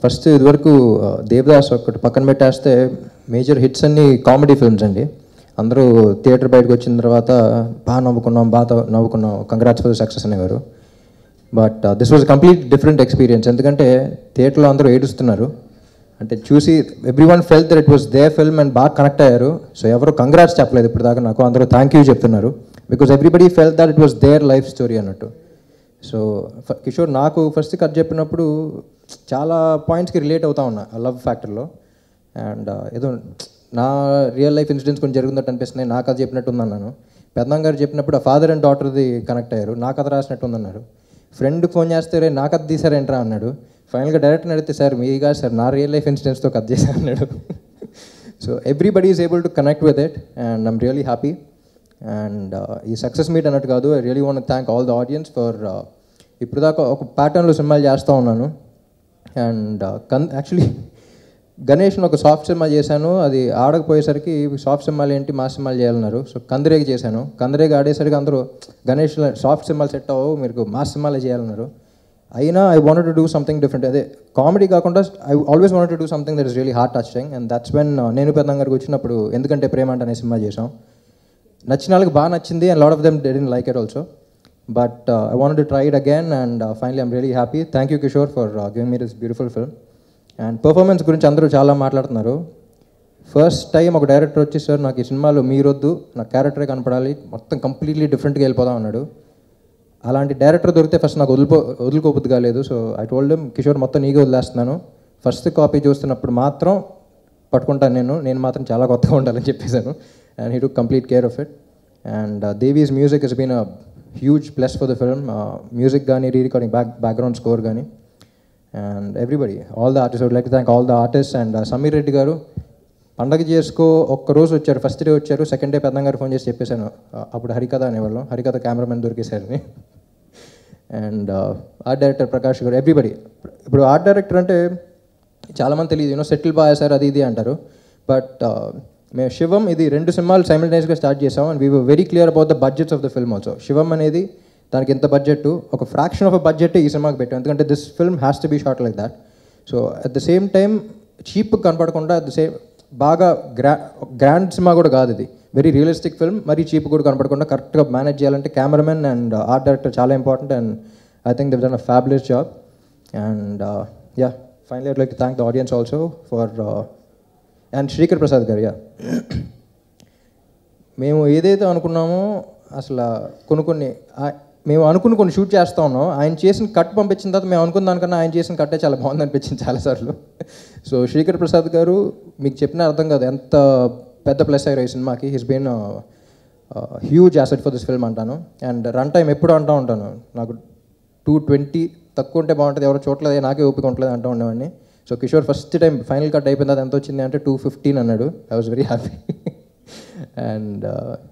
First ఇదివరకు దేవదాస్ ఒకటి పక్కన పెట్టేస్తే మేజర్ హిట్స్ అన్ని కామెడీ ఫిల్మ్స్ అండి. అందరూ థియేటర్ బయటకు వచ్చిన తర్వాత బాగా నవ్వుకున్నాం కంగ్రాట్స్ ఫర్ సక్సెస్ అనేవారు. But this was complete different experience. ఎందుకంటే థియేటర్లో అందరూ ఏడుస్తున్నారు అంటే చూసి everyone felt that it was their film and బాగా కనెక్ట్ అయ్యారు. సో ఎవరు కంగ్రాట్స్ చెప్పలేదు ఇప్పుడు దాకా నాకు, అందరూ థ్యాంక్ యూ చెప్తున్నారు. Because everybody felt that it was their life story అన్నట్టు. సో కిషోర్ నాకు ఫస్ట్ కథ చెప్పినప్పుడు చాలా పాయింట్స్కి రిలేట్ అవుతా ఉన్నా లవ్ ఫ్యాక్టర్లో. అండ్ ఏదో నా రియల్ లైఫ్ ఇన్సిడెంట్స్ కొంచెం జరుగుతున్నట్టు అనిపిస్తున్నాయి. నా కథ చెప్పినట్టు ఉందన్నాను. పెద్దమ్మ గారు చెప్పినప్పుడు ఆ ఫాదర్ అండ్ డాటర్ది కనెక్ట్ అయ్యారు. నా కథ రాసినట్టు ఉందన్నారు. ఫ్రెండ్ ఫోన్ చేస్తే రే నా కథ తీసారేంట్రా అన్నాడు. ఫైనల్గా డైరెక్ట్ని అడిగితే సార్ మీ కాదు సార్ నా రియల్ లైఫ్ ఇన్సిడెంట్స్తో కథ చేశాను అన్నాడు. So everybody is able to connect with it and I'm really happy. And ఈ సక్సెస్ మీట్ అన్నట్టు కాదు, I really want thank all the audience for ఇప్పుడు దాకా ఒక ప్యాటర్న్లో సినిమాలు చేస్తూ ఉన్నాను. అండ్ యాక్చువల్లీ గణేష్ని ఒక సాఫ్ట్ సినిమా చేశాను, అది ఆడకపోయేసరికి సాఫ్ట్ సినిమాలు ఏంటి మాస్ సినిమాలు చేయాలన్నారు. సో కందిరేగి చేశాను. కందిరేగి ఆడేసరికి అందరూ గణేష్ సాఫ్ట్ సినిమాలు సెట్ అవ్వవు మీరు మాస్ సినిమాలే చేయాలన్నారు. అయినా I wanted to do something different. అదే కామెడీ కాకుండా I always wanted to do something that is really heart touching. And that's when నేను పెద్దమ్మ గారికి వచ్చినప్పుడు ఎందుకంటే ప్రేమ అంటే అనే సినిమా చేసాం. నచ్చిన వాళ్ళకి బాగా నచ్చింది and lot of them didn't like it also. But I wanted to try it again and finally I'm really happy. Thank you Kishore for giving me this beautiful film. And performance గురించి అందరూ చాలా మాట్లాడుతున్నారు. First time ఒక director వచ్చి sir నాకు ఈ సినిమాలో మీరొద్దు నా క్యారెక్టరే కనపడాలి మొత్తం కంప్లీట్లీ డిఫరెంట్గా వెళ్ళిపోదాం అన్నాడు. అలాంటి డైరెక్టర్ దొరికితే ఫస్ట్ నాకు వదులుకోబుద్ది కాలేదు. So I told him Kishore మొత్తం నీకే వదిలేస్తున్నాను, ఫస్ట్ కాపీ చూస్తున్నప్పుడు మాత్రం పట్టుకుంటాను నేను మాత్రం చాలా కొత్తగా ఉండాలని చెప్పేశాను. And he took complete care of it. And Devi's music has been a huge plus for the film. Music gaani, re-recording, background score gaani. And everybody, all the artists, I would like to thank all the artists. And Samir Reddy garu పండగ చేసుకో ఒక్క రోజు వచ్చారు, first day వచ్చారు, second day పెద్దమ్మ గారు phone చేసి చెప్పేశాను అప్పుడు హరికథ అనేవాళ్ళం, హరికథ కెమెరామెన్ దొరికేశారని. అండ్ ఆర్ట్ డైరెక్టర్ ప్రకాష్ గారు, ఎవ్రీబడి. ఇప్పుడు ఆర్ట్ డైరెక్టర్ అంటే చాలామంది తెలియదు, సెటిల్ బాగా సార్ అది ఇది అంటారు. బట్ మేము శివం ఇది 2 సినిమాలు సైమల్టేనియస్గా స్టార్ట్ చేసాం. And we were very clear about the budgets of the film also. Shivam అనేది దానికి ఎంత బడ్జెట్, ఒక ఫ్రాక్షన్ ఆఫ్ అ బడ్జెట్ ఈ సినిమాకి పెట్టాం, ఎందుకంటే this film has to be short like that. So at the same time cheap కనపడకుండా at the same బాగా గ్రాండ్ సినిమా కూడా కాదు ఇది, వెరీ రియలిస్టిక్ ఫిల్మ్, మరీ చీప్ కూడా కనపడకుండా కరెక్ట్గా మేనేజ్ చేయాలంటే కెమెరామెన్ అండ్ ఆర్ట్ డైరెక్టర్ చాలా important. And I think they've done a fabulous job. And yeah finally I would like to thank the audience also for and Srikar Prasad గారు. యా మేము ఏదైతే అనుకున్నామో అసలు కొన్ని మేము అనుకుని కొన్ని షూట్ చేస్తూ ఉన్నాం, ఆయన చేసిన కట్ పంపించిన తర్వాత మేము అనుకున్న దానికన్నా ఆయన చేసిన కట్టే చాలా బాగుంది అనిపించింది చాలాసార్లు. సో శ్రీకర్ ప్రసాద్ గారు మీకు చెప్పిన అర్థం కాదు ఎంత పెద్ద ప్లస్ అయ్యారు ఈ సినిమాకి. He's been huge asset for this film అంటాను. అండ్ రన్ టైం ఎప్పుడు అంటూ ఉంటాను, నాకు 220 తక్కువ ఉంటే బాగుంటుంది, ఎవరో చూడలేదు నాకే ఓపిక ఉండలేదు అంటూ ఉండేవాడిని. So Kishore first time final cut అయిపోయింది, అది ఎంత వచ్చింది అంటే 215 అన్నాడు. I was very happy. And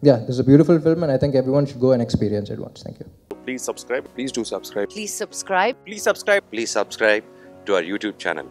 yeah, this is a beautiful film and I think everyone should go and experience it once. Thank you. Please subscribe. Please do subscribe. Please subscribe. Please subscribe. Please subscribe to our YouTube channel.